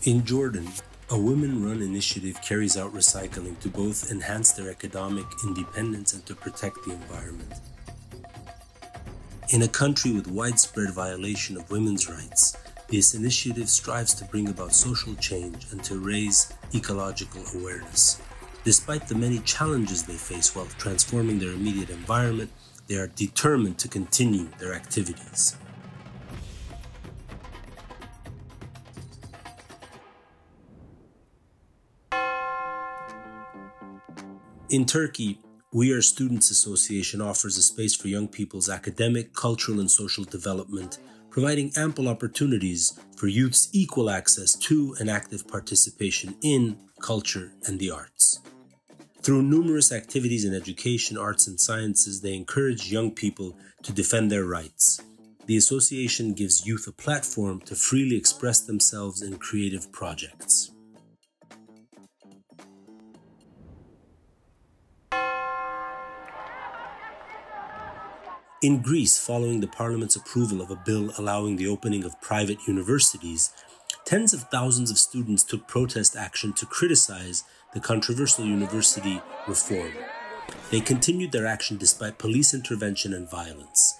In Jordan, a women-run initiative carries out recycling to both enhance their economic independence and to protect the environment. In a country with widespread violation of women's rights, this initiative strives to bring about social change and to raise ecological awareness. Despite the many challenges they face while transforming their immediate environment, they are determined to continue their activities. In Turkey, We Are Students Association offers a space for young people's academic, cultural, and social development, providing ample opportunities for youth's equal access to and active participation in culture and the arts. Through numerous activities in education, arts, and sciences, they encourage young people to defend their rights. The association gives youth a platform to freely express themselves in creative projects. In Greece, following the parliament's approval of a bill allowing the opening of private universities, tens of thousands of students took protest action to criticize the controversial university reform. They continued their action despite police intervention and violence.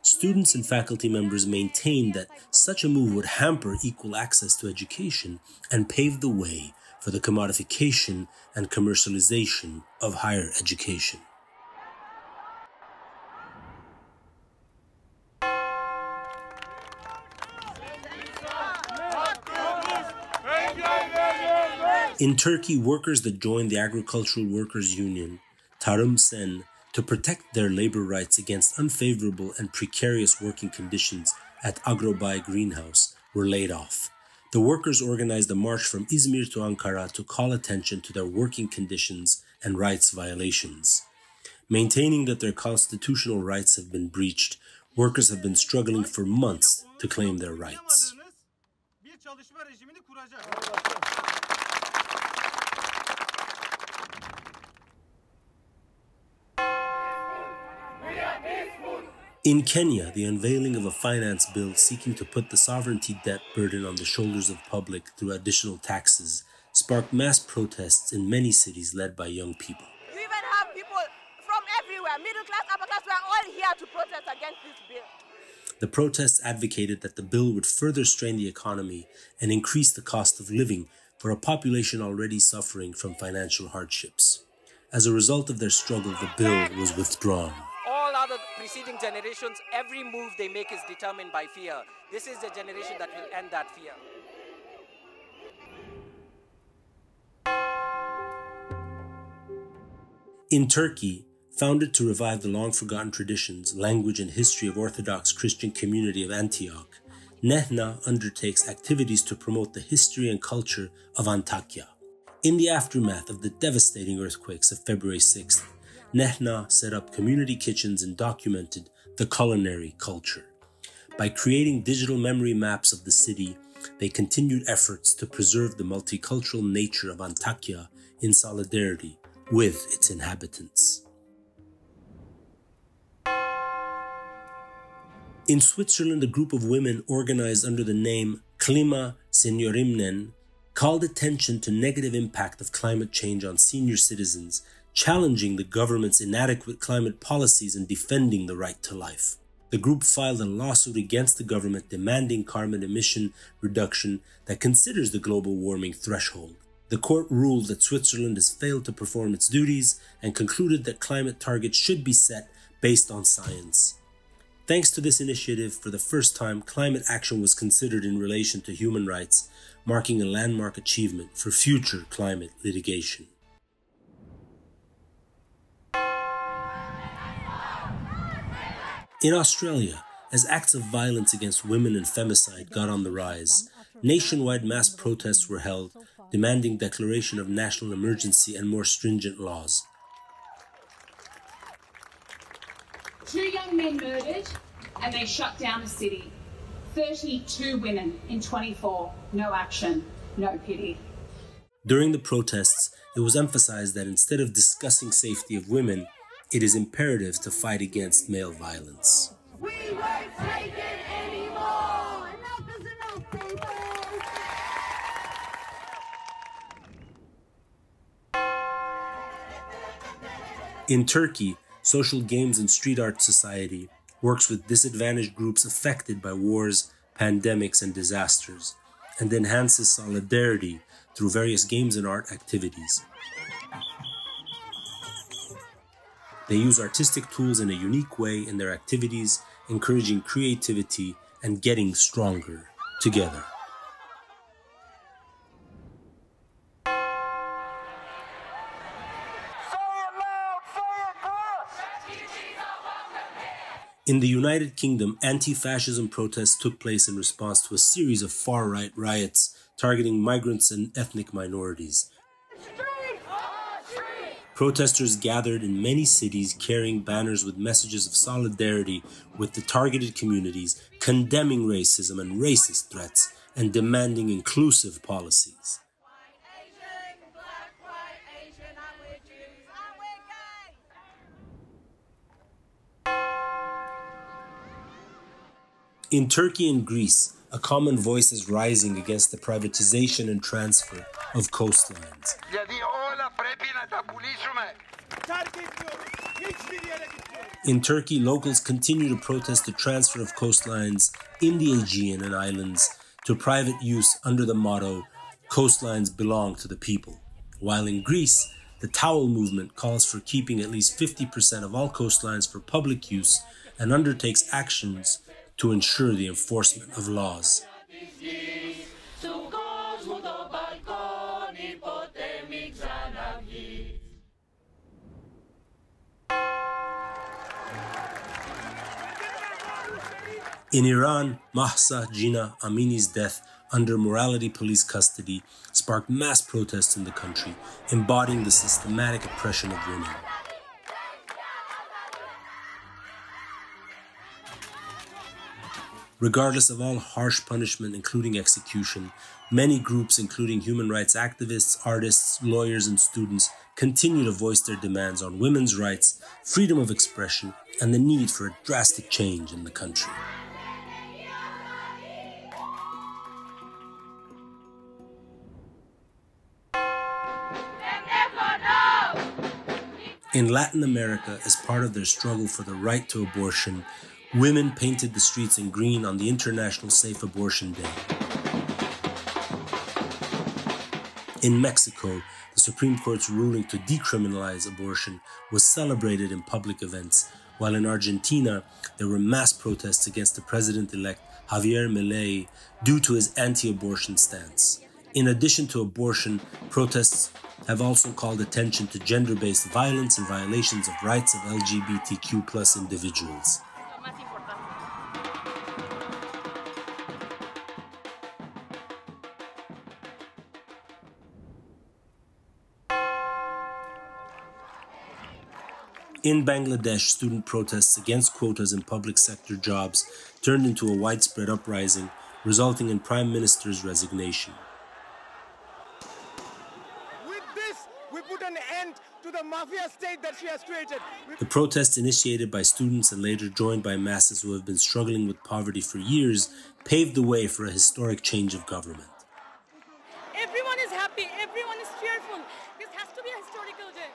Students and faculty members maintained that such a move would hamper equal access to education and pave the way for the commodification and commercialization of higher education. In Turkey, workers that joined the Agricultural Workers Union, Tarım Sen, to protect their labor rights against unfavorable and precarious working conditions at Agrobay greenhouse were laid off. The workers organized a march from Izmir to Ankara to call attention to their working conditions and rights violations. Maintaining that their constitutional rights have been breached, workers have been struggling for months to claim their rights. In Kenya, the unveiling of a finance bill seeking to put the sovereignty debt burden on the shoulders of public through additional taxes sparked mass protests in many cities led by young people. You even have people from everywhere, middle class, upper class, we are all here to protest against this bill. The protests advocated that the bill would further strain the economy and increase the cost of living for a population already suffering from financial hardships. As a result of their struggle, the bill was withdrawn. All other preceding generations, every move they make is determined by fear. This is the generation that will end that fear. In Turkey, founded to revive the long-forgotten traditions, language, and history of Orthodox Christian community of Antioch, Nehna undertakes activities to promote the history and culture of Antakya. In the aftermath of the devastating earthquakes of February 6th, Nehna set up community kitchens and documented the culinary culture. By creating digital memory maps of the city, they continued efforts to preserve the multicultural nature of Antakya in solidarity with its inhabitants. In Switzerland, a group of women organized under the name Klima Seniorimnen called attention to negative impact of climate change on senior citizens, challenging the government's inadequate climate policies and defending the right to life. The group filed a lawsuit against the government demanding carbon emission reduction that considers the global warming threshold. The court ruled that Switzerland has failed to perform its duties and concluded that climate targets should be set based on science. Thanks to this initiative, for the first time, climate action was considered in relation to human rights, marking a landmark achievement for future climate litigation. In Australia, as acts of violence against women and femicide got on the rise, nationwide mass protests were held, demanding declaration of national emergency and more stringent laws. 2 young men murdered, and they shut down the city. 32 women in 24. No action, no pity. During the protests, it was emphasized that instead of discussing safety of women, it is imperative to fight against male violence. We won't take it anymore! Enough is enough, people! In Turkey, Social Games and Street Art Society works with disadvantaged groups affected by wars, pandemics, and disasters, and enhances solidarity through various games and art activities. They use artistic tools in a unique way in their activities, encouraging creativity and getting stronger together. In the United Kingdom, anti-fascism protests took place in response to a series of far-right riots targeting migrants and ethnic minorities. Protesters gathered in many cities carrying banners with messages of solidarity with the targeted communities, condemning racism and racist threats, and demanding inclusive policies. In Turkey and Greece, a common voice is rising against the privatization and transfer of coastlines. In Turkey, locals continue to protest the transfer of coastlines in the Aegean and islands to private use under the motto, "Coastlines belong to the people." While in Greece, the towel movement calls for keeping at least 50% of all coastlines for public use and undertakes actions to ensure the enforcement of laws. In Iran, Mahsa Jina Amini's death under morality police custody sparked mass protests in the country, embodying the systematic oppression of women. Regardless of all harsh punishment, including execution, many groups, including human rights activists, artists, lawyers, and students, continue to voice their demands on women's rights, freedom of expression, and the need for a drastic change in the country. In Latin America, as part of their struggle for the right to abortion, women painted the streets in green on the International Safe Abortion Day. In Mexico, the Supreme Court's ruling to decriminalize abortion was celebrated in public events, while in Argentina, there were mass protests against the president-elect Javier Milei due to his anti-abortion stance. In addition to abortion, protests have also called attention to gender-based violence and violations of rights of LGBTQ+ individuals. In Bangladesh, student protests against quotas in public sector jobs turned into a widespread uprising, resulting in Prime Minister's resignation. With this, we put an end to the mafia state that she has created. The protests, initiated by students and later joined by masses who have been struggling with poverty for years, paved the way for a historic change of government. Everyone is happy, everyone is cheerful. This has to be a historical day.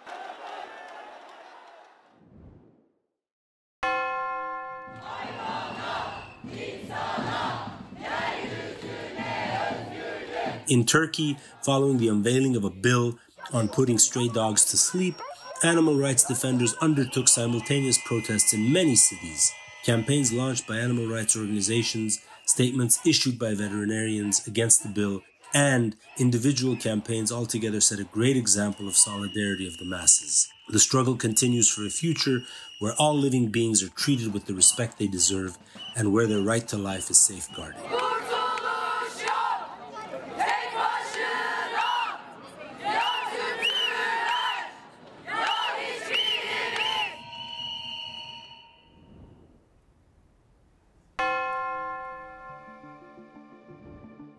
In Turkey, following the unveiling of a bill on putting stray dogs to sleep, animal rights defenders undertook simultaneous protests in many cities. Campaigns launched by animal rights organizations, statements issued by veterinarians against the bill, and individual campaigns altogether set a great example of solidarity of the masses. The struggle continues for a future where all living beings are treated with the respect they deserve and where their right to life is safeguarded.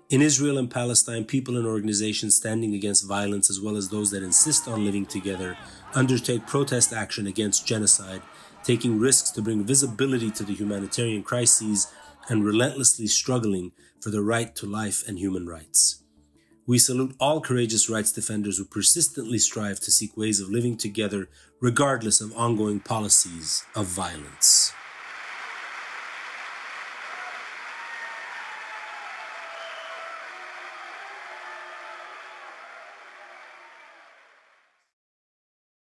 In Israel and Palestine, people and organizations standing against violence, as well as those that insist on living together, undertake protest action against genocide, taking risks to bring visibility to the humanitarian crises and relentlessly struggling for the right to life and human rights. We salute all courageous rights defenders who persistently strive to seek ways of living together regardless of ongoing policies of violence.